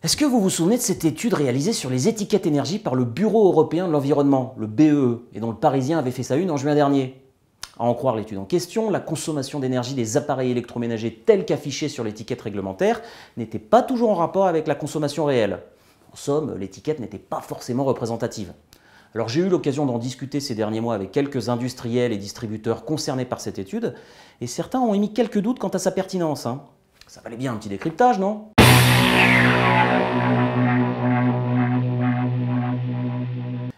Est-ce que vous vous souvenez de cette étude réalisée sur les étiquettes énergie par le Bureau européen de l'environnement, le BEE, et dont le Parisien avait fait sa une en juin dernier? À en croire l'étude en question, la consommation d'énergie des appareils électroménagers telle qu'affichée sur l'étiquette réglementaire n'était pas toujours en rapport avec la consommation réelle. En somme, l'étiquette n'était pas forcément représentative. Alors j'ai eu l'occasion d'en discuter ces derniers mois avec quelques industriels et distributeurs concernés par cette étude, et certains ont émis quelques doutes quant à sa pertinence. Ça valait bien un petit décryptage, non?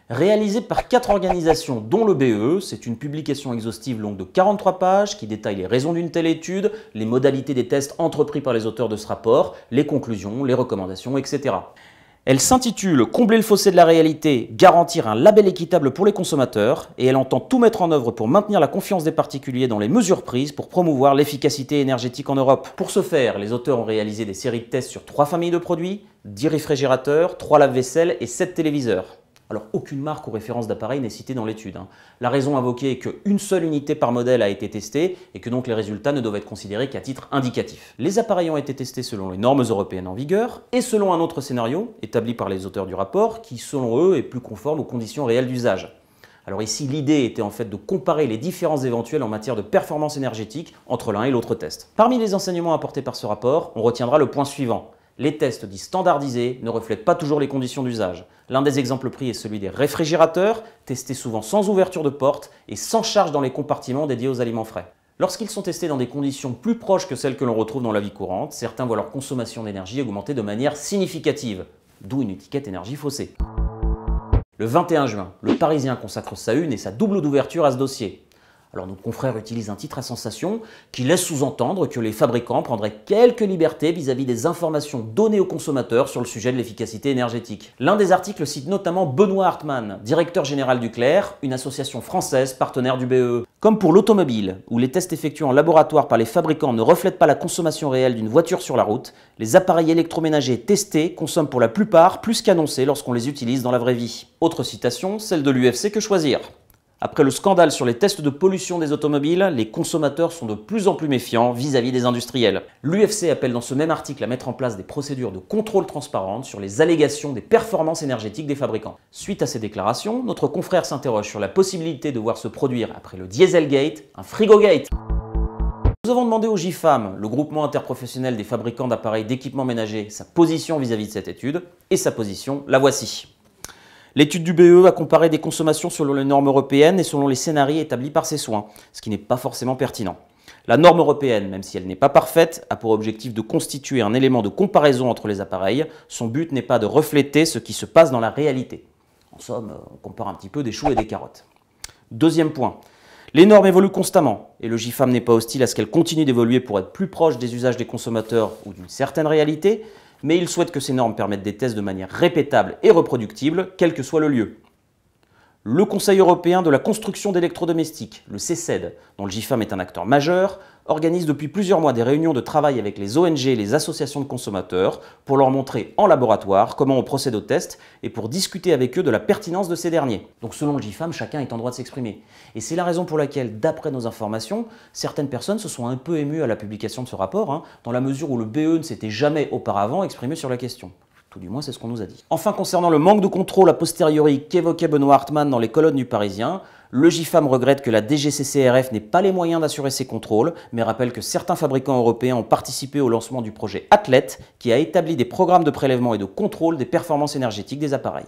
Réalisée par 4 organisations, dont le BEE, c'est une publication exhaustive longue de 43 pages qui détaille les raisons d'une telle étude, les modalités des tests entrepris par les auteurs de ce rapport, les conclusions, les recommandations, etc. Elle s'intitule « Combler le fossé de la réalité, garantir un label équitable pour les consommateurs » et elle entend tout mettre en œuvre pour maintenir la confiance des particuliers dans les mesures prises pour promouvoir l'efficacité énergétique en Europe. Pour ce faire, les auteurs ont réalisé des séries de tests sur 3 familles de produits, 10 réfrigérateurs, 3 lave-vaisselle et 7 téléviseurs. Alors aucune marque ou référence d'appareil n'est citée dans l'étude. La raison invoquée est qu'une seule unité par modèle a été testée et que donc les résultats ne doivent être considérés qu'à titre indicatif. Les appareils ont été testés selon les normes européennes en vigueur et selon un autre scénario établi par les auteurs du rapport qui selon eux est plus conforme aux conditions réelles d'usage. Alors ici l'idée était en fait de comparer les différences éventuelles en matière de performance énergétique entre l'un et l'autre test. Parmi les enseignements apportés par ce rapport, on retiendra le point suivant. Les tests dits standardisés ne reflètent pas toujours les conditions d'usage. L'un des exemples pris est celui des réfrigérateurs, testés souvent sans ouverture de porte et sans charge dans les compartiments dédiés aux aliments frais. Lorsqu'ils sont testés dans des conditions plus proches que celles que l'on retrouve dans la vie courante, certains voient leur consommation d'énergie augmenter de manière significative, d'où une étiquette énergie faussée. Le 21 juin, le Parisien consacre sa une et sa double d'ouverture à ce dossier. Alors nos confrères utilisent un titre à sensation qui laisse sous-entendre que les fabricants prendraient quelques libertés vis-à-vis des informations données aux consommateurs sur le sujet de l'efficacité énergétique. L'un des articles cite notamment Benoît Hartmann, directeur général du Cler, une association française partenaire du BEE. Comme pour l'automobile, où les tests effectués en laboratoire par les fabricants ne reflètent pas la consommation réelle d'une voiture sur la route, les appareils électroménagers testés consomment pour la plupart plus qu'annoncé lorsqu'on les utilise dans la vraie vie. Autre citation, celle de l'UFC Que Choisir. Après le scandale sur les tests de pollution des automobiles, les consommateurs sont de plus en plus méfiants vis-à-vis des industriels. L'UFC appelle dans ce même article à mettre en place des procédures de contrôle transparentes sur les allégations des performances énergétiques des fabricants. Suite à ces déclarations, notre confrère s'interroge sur la possibilité de voir se produire, après le Dieselgate, un Frigogate. Nous avons demandé au GIFAM, le groupement interprofessionnel des fabricants d'appareils d'équipement ménager, sa position vis-à-vis de cette étude, et sa position, la voici. L'étude du BEE a comparé des consommations selon les normes européennes et selon les scénarios établis par ses soins, ce qui n'est pas forcément pertinent. La norme européenne, même si elle n'est pas parfaite, a pour objectif de constituer un élément de comparaison entre les appareils. Son but n'est pas de refléter ce qui se passe dans la réalité. En somme, on compare un petit peu des choux et des carottes. Deuxième point. Les normes évoluent constamment et le GIFAM n'est pas hostile à ce qu'elles continuent d'évoluer pour être plus proches des usages des consommateurs ou d'une certaine réalité, mais il souhaite que ces normes permettent des tests de manière répétable et reproductible, quel que soit le lieu. Le Conseil européen de la construction d'électrodomestiques, le CCED, dont le GIFAM est un acteur majeur, organise depuis plusieurs mois des réunions de travail avec les ONG et les associations de consommateurs pour leur montrer en laboratoire comment on procède aux tests et pour discuter avec eux de la pertinence de ces derniers. Donc selon le GIFAM, chacun est en droit de s'exprimer. Et c'est la raison pour laquelle, d'après nos informations, certaines personnes se sont un peu émues à la publication de ce rapport, dans la mesure où le BEE ne s'était jamais auparavant exprimé sur la question. Tout du moins, c'est ce qu'on nous a dit. Enfin, concernant le manque de contrôle a posteriori qu'évoquait Benoît Hartmann dans les colonnes du Parisien, le GIFAM regrette que la DGCCRF n'ait pas les moyens d'assurer ces contrôles, mais rappelle que certains fabricants européens ont participé au lancement du projet Athlète, qui a établi des programmes de prélèvement et de contrôle des performances énergétiques des appareils.